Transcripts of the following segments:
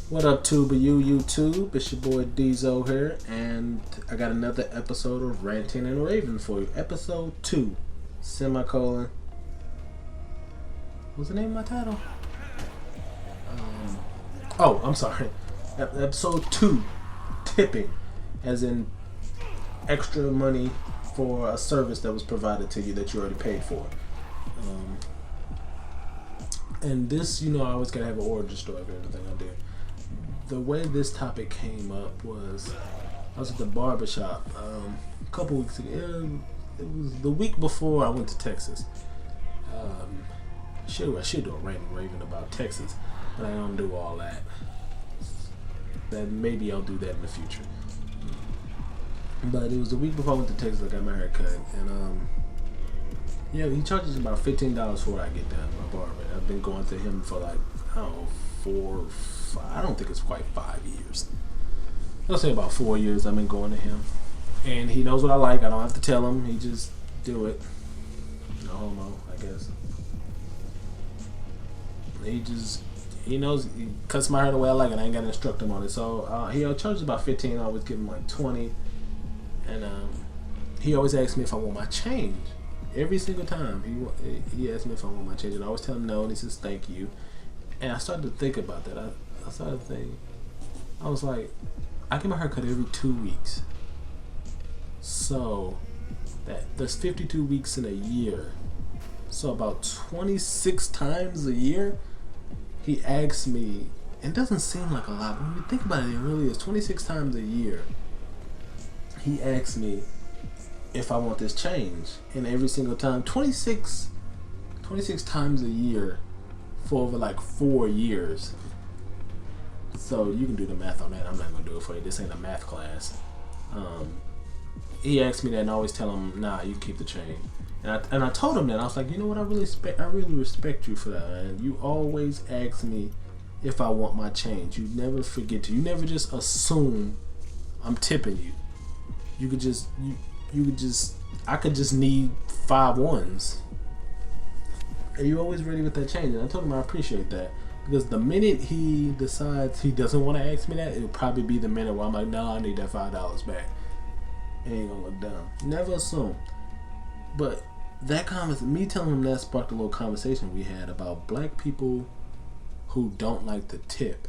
What up, Tuba YouTube? It's your boy Deezo here, and I got another episode of Ranting and Raving for you. Episode 2, semicolon. What's the name of my title? I'm sorry. Episode 2, tipping, as in extra money for a service that was provided to you that you already paid for. And this, I always gotta have an origin story of everything I do. The way this topic came up was I was at the barbershop a couple weeks ago. It was the week before I went to Texas. I should do a ranting raving about Texas, but I don't do all that. Then maybe I'll do that in the future. But it was the week before I went to Texas. I got my hair cut, and he charges about $15 for what I get done. My barber. I've been going to him for like I don't think it's quite 5 years. I'll say about 4 years I've been going to him. And he knows what I like. I don't have to tell him. He just do it. No homo, I guess. He knows, he cuts my hair the way I like it. I ain't got to instruct him on it. So he charges about 15. I always give him like 20. And he always asks me if I want my change. Every single time he asks me if I want my change. And I always tell him no. And he says thank you. And I started to think about that. I started to think, I was like, I get my haircut every 2 weeks. So there's 52 weeks in a year. So about 26 times a year, he asks me, and it doesn't seem like a lot, but when you think about it, it really is. 26 times a year, he asks me if I want this change. And every single time, 26 times a year for over like 4 years. So you can do the math on that. I'm not gonna do it for you. This ain't a math class. He asked me that, and I always tell him, "Nah, you keep the chain." And I told him that. I was like, you know what? I really respect you for that, man. You always ask me if I want my change. You never forget to. You never just assume I'm tipping you. You could just I could just need 5 ones. And you're always ready with that change. And I told him I appreciate that. Because the minute he decides he doesn't want to ask me that, it'll probably be the minute where I'm like, no, I need that $5 back. It ain't gonna look dumb. Never assume. But me telling him that sparked a little conversation we had about black people who don't like to tip.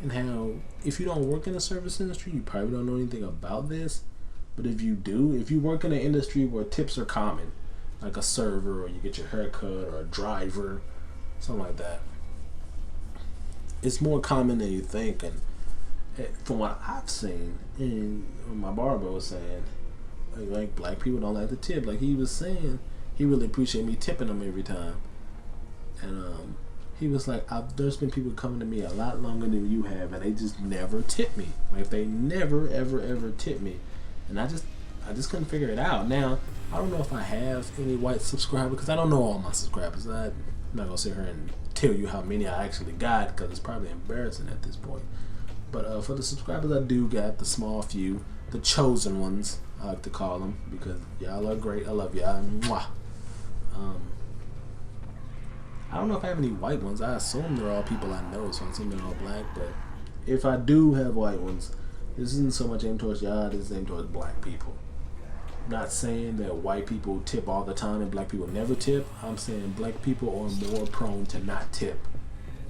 And how, if you don't work in the service industry, you probably don't know anything about this. But if you do, if you work in an industry where tips are common, like a server, or you get your hair cut, or a driver, something like that, it's more common than you think. And from what I've seen, and my barber was saying, like black people don't like to tip. Like he was saying, he really appreciated me tipping him every time. And he was like, there's been people coming to me a lot longer than you have, and they just never tip me. Like they never ever tip me. And I just couldn't figure it out. Now, I don't know if I have any white subscribers, because I don't know all my subscribers. I'm not going to sit here and tell you how many I actually got, because it's probably embarrassing at this point. But for the subscribers I do got, the small few, the chosen ones, I like to call them, because y'all are great. I love y'all. Mwah. I don't know if I have any white ones. I assume they're all people I know, so I assume they're all black. But if I do have white ones, this isn't so much aimed towards y'all, this is aimed towards black people. I'm not saying that white people tip all the time and black people never tip. I'm saying black people are more prone to not tip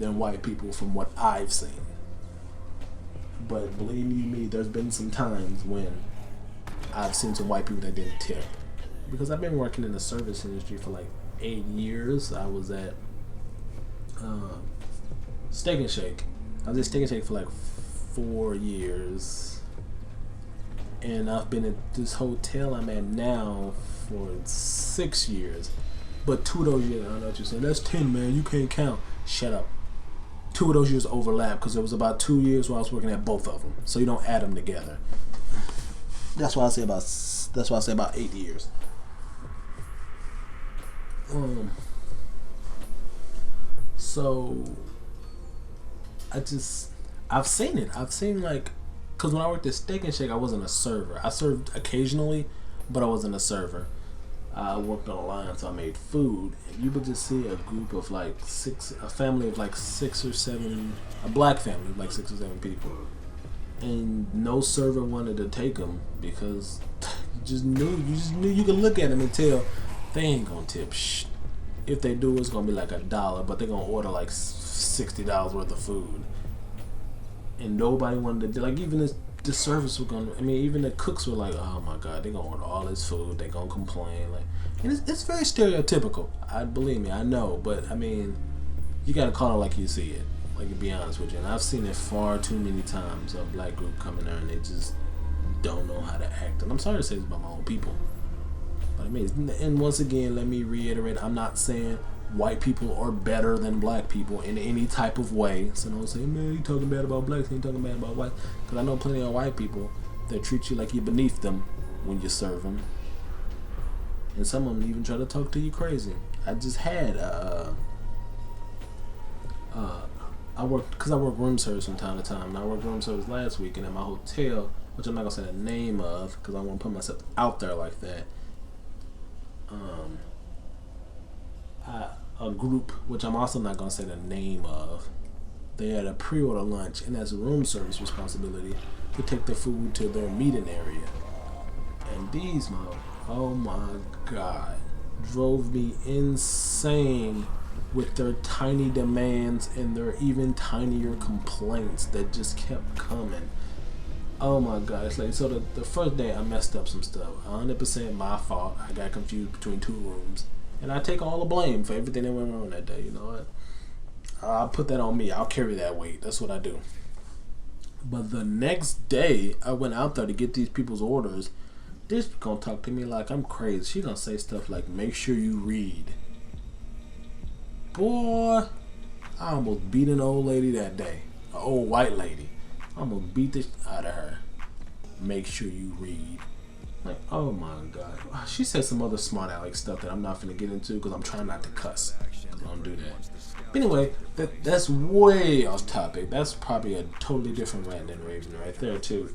than white people from what I've seen. But believe you me, there's been some times when I've seen some white people that didn't tip. Because I've been working in the service industry for like 8 years. I was at Steak and Shake. I was at Steak and Shake for like 4 years. And I've been at this hotel I'm at now for 6 years. But 2 of those years, I don't know what you're saying. That's 10, man. You can't count. Shut up. 2 of those years overlap because there was about 2 years where I was working at both of them. So you don't add them together. That's why I say about 8 years. So I've seen it. I've seen like, because when I worked at Steak and Shake, I wasn't a server. I served occasionally, but I wasn't a server. I worked on a line, so I made food. And you would just see a group of like a family of like 6 or 7, a black family of like 6 or 7 people. And no server wanted to take them because you just knew you could look at them and tell they ain't gonna tip. If they do, it's gonna be like $1, but they're gonna order like $60 worth of food. And nobody wanted to, like, even the service were gonna, I mean, even the cooks were like, oh my god, they're gonna order all this food, they're gonna complain. Like, and it's very stereotypical. Believe me, I know, but I mean, you gotta call it like you see it. Like, to be honest with you, and I've seen it far too many times. A black group come in there and they just don't know how to act. And I'm sorry to say this about my own people, but I mean, and once again, let me reiterate: I'm not saying white people are better than black people in any type of way. So don't say, man, you talking bad about blacks, you talking bad about white. Because I know plenty of white people that treat you like you're beneath them when you serve them. And some of them even try to talk to you crazy. I just had I work room service from time to time. And I worked room service last week, and at my hotel, which I'm not gonna say the name of because I don't want to put myself out there like that. A group, which I'm also not going to say the name of, they had a pre-order lunch, and as a room service responsibility to take the food to their meeting area. And these oh my god, drove me insane with their tiny demands and their even tinier complaints that just kept coming. Oh my god, it's like, so the first day I messed up some stuff. 100% my fault. I got confused between 2 rooms. And I take all the blame for everything that went wrong that day, you know what? I'll put that on me. I'll carry that weight. That's what I do. But the next day, I went out there to get these people's orders. This gonna talk to me like I'm crazy. She gonna say stuff like, make sure you read. Boy, I almost beat an old lady that day. An old white lady. I almost beat the out of her. Make sure you read. Like, oh my god. She said some other smart aleck stuff that I'm not finna get into because I'm trying not to cuss. I don't do that. But anyway, that's way off topic. That's probably a totally different Ranting Raving right there too.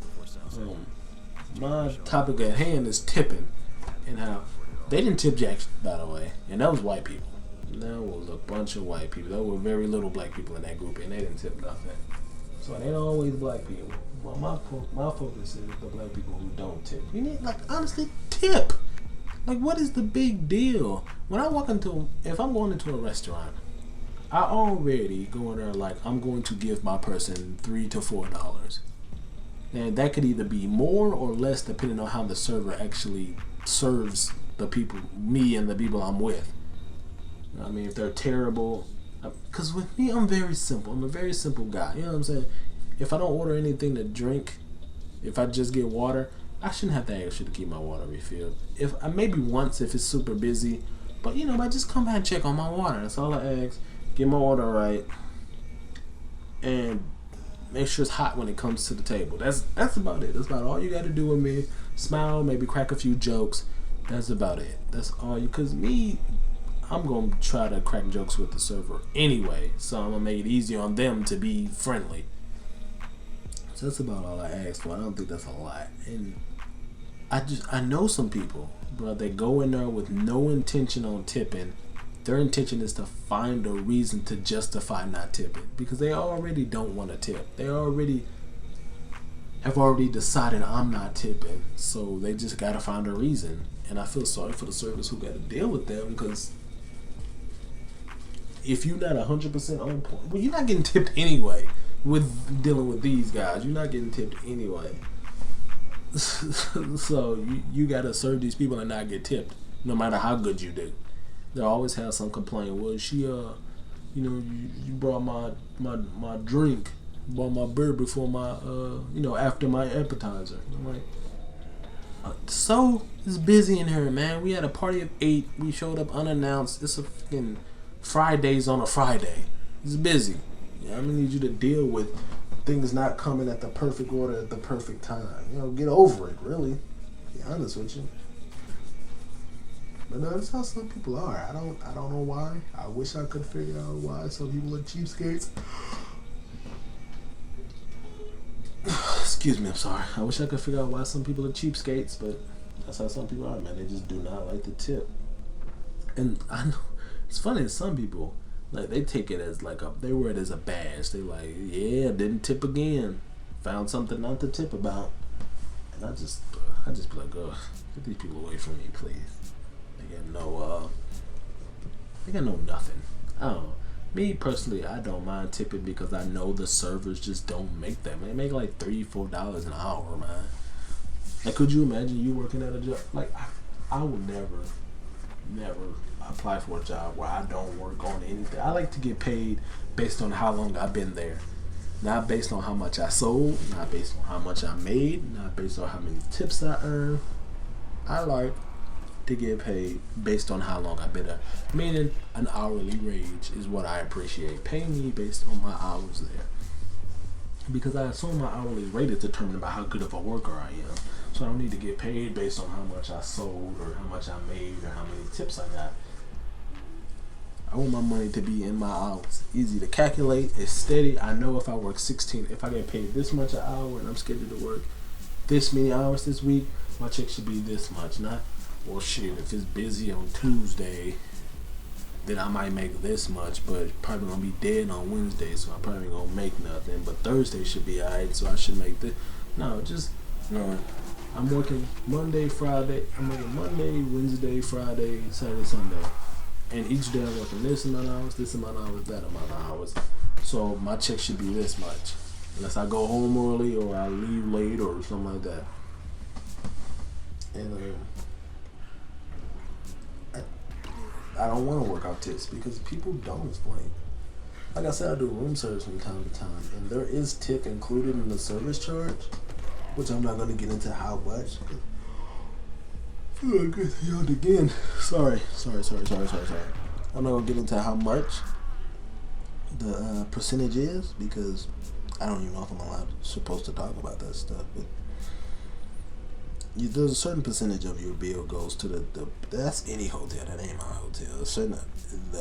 My topic at hand is tipping, and how they didn't tip jack, by the way, and that was white people. That was a bunch of white people. There were very little black people in that group, and they didn't tip nothing. So it ain't always black people. Well, my focus is the black people who don't tip. You need, like, honestly, tip. Like, what is the big deal? When I if I'm going into a restaurant, I already go in there like, I'm going to give my person $3 to $4. And that could either be more or less depending on how the server actually serves the people, me and the people I'm with. I mean, if they're terrible, because with me, I'm very simple. I'm a very simple guy. You know what I'm saying? If I don't order anything to drink, if I just get water, I shouldn't have to ask you to keep my water refilled. If maybe once if it's super busy, but you know, I just come back and check on my water. That's all I ask. Get my order right, and make sure it's hot when it comes to the table. That's about it. That's about all you got to do with me. Smile, maybe crack a few jokes. That's about it. That's all you. Cause me, I'm gonna try to crack jokes with the server anyway, so I'm gonna make it easier on them to be friendly. So that's about all I asked for. I don't think that's a lot. And I know some people, bro, they go in there with no intention on tipping. Their intention is to find a reason to justify not tipping because they already don't want to tip. They have already decided I'm not tipping, so they just gotta find a reason. And I feel sorry for the servers who got to deal with them because if you're not 100% on point, well, you're not getting tipped anyway. With dealing with these guys, you're not getting tipped anyway. So you gotta serve these people and not get tipped, no matter how good you do. They always have some complaint. Well, you brought my drink, brought my beer before my after my appetizer. I'm like, so it's busy in here, man. We had a party of 8. We showed up unannounced. It's a fucking Fridays on a Friday. It's busy. Yeah, I'm gonna need you to deal with things not coming at the perfect order at the perfect time. You know, get over it, really. To be honest with you. But no, that's how some people are. I don't know why. I wish I could figure out why some people are cheapskates. Excuse me, I'm sorry. I wish I could figure out why some people are cheapskates, but That's how some people are, man. They just do not like the tip. And I know it's funny. Some people like they take it as like they wear it as a badge. They like, yeah, didn't tip again. Found something not to tip about. And I just be like, get these people away from me, please. They got no nothing. I don't know. Me personally, I don't mind tipping because I know the servers just don't make them. They make like $3-4 an hour, man. Like, could you imagine you working at a job? Like, I would never apply for a job where I don't work on anything. I like to get paid based on how long I've been there. Not based on how much I sold, not based on how much I made, not based on how many tips I earned. I like to get paid based on how long I've been there. Meaning an hourly wage is what I appreciate. Pay me based on my hours there. Because I assume my hourly rate is determined by how good of a worker I am. So I don't need to get paid based on how much I sold or how much I made or how many tips I got. I want my money to be in my hours. Easy to calculate. It's steady. I know if I work 16, if I get paid this much an hour and I'm scheduled to work this many hours this week, my check should be this much. Not, well, shit, if it's busy on Tuesday, then I might make this much, but it's probably going to be dead on Wednesday, so I probably ain't going to make nothing. But Thursday should be alright, so I should make this. No, I'm working Monday, Friday. I'm working Monday, Wednesday, Friday, Saturday, Sunday. And each day I'm working this amount of hours, that amount of hours. So my check should be this much. Unless I go home early or I leave late or something like that. And I don't want to work out tips because people don't. Like I said, I do room service from time to time. And there is tip included in the service charge. Which I'm not going to get into how much. I feel like I yelled again. Sorry. I'm not going to get into how much the percentage is because I don't even know if I'm supposed to talk about that stuff. But there's a certain percentage of your bill goes to the that's any hotel. That ain't my hotel. A certain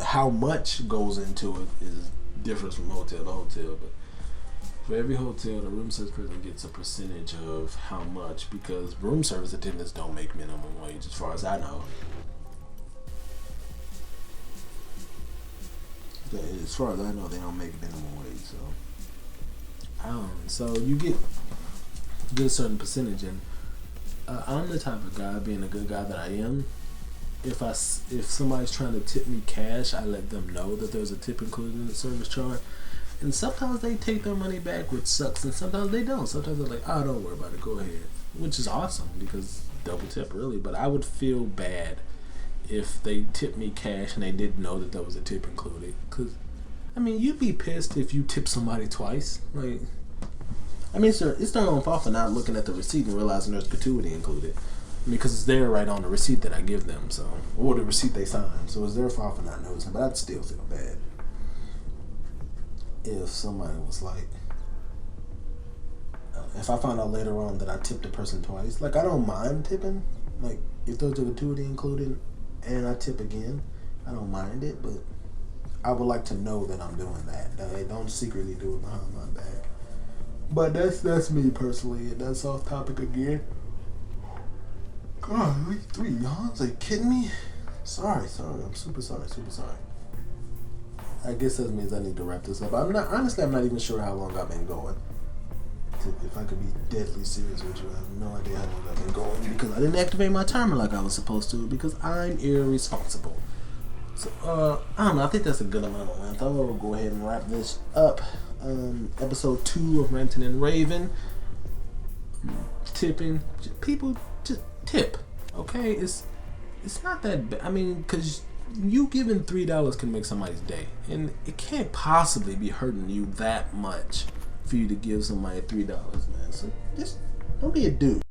how much goes into it is different from hotel to hotel, but for every hotel, the room service person gets a percentage of how much because room service attendants don't make minimum wage, as far as I know. As far as I know, they don't make minimum wage. So you get a certain percentage, and I'm the type of guy, being a good guy that I am. If somebody's trying to tip me cash, I let them know that there's a tip included in the service charge. And sometimes they take their money back, which sucks, and sometimes they don't. Sometimes they're like, oh, don't worry about it, go ahead. Which is awesome, because double tip, really. But I would feel bad if they tipped me cash and they didn't know that there was a tip included. Because, I mean, you'd be pissed if you tip somebody twice. Like, I mean, sir, it's their own fault for not looking at the receipt and realizing there's gratuity included. Because it's there right on the receipt that I give them, so, or the receipt they sign. So it's their fault for not noticing, but I'd still feel bad if somebody was like, if I found out later on that I tipped a person twice. Like, I don't mind tipping. Like, if there's a gratuity included and I tip again, I don't mind it, but I would like to know that I'm doing that. I don't secretly do it behind my back. But that's me personally, and that's off topic again. God, 3 yawns? Are you kidding me? Sorry. I'm super sorry. I guess that means I need to wrap this up. I'm not even sure how long I've been going. If I could be deadly serious with you, I have no idea how long I've been going because I didn't activate my timer like I was supposed to because I'm irresponsible. So, I don't know. I think that's a good amount of length. I'll go ahead and wrap this up. Episode 2 of Ranting and Raving. Tipping. People just tip. Okay? It's not that bad. I mean, because you giving $3 can make somebody's day. And it can't possibly be hurting you that much for you to give somebody $3, man. So just don't be a dude.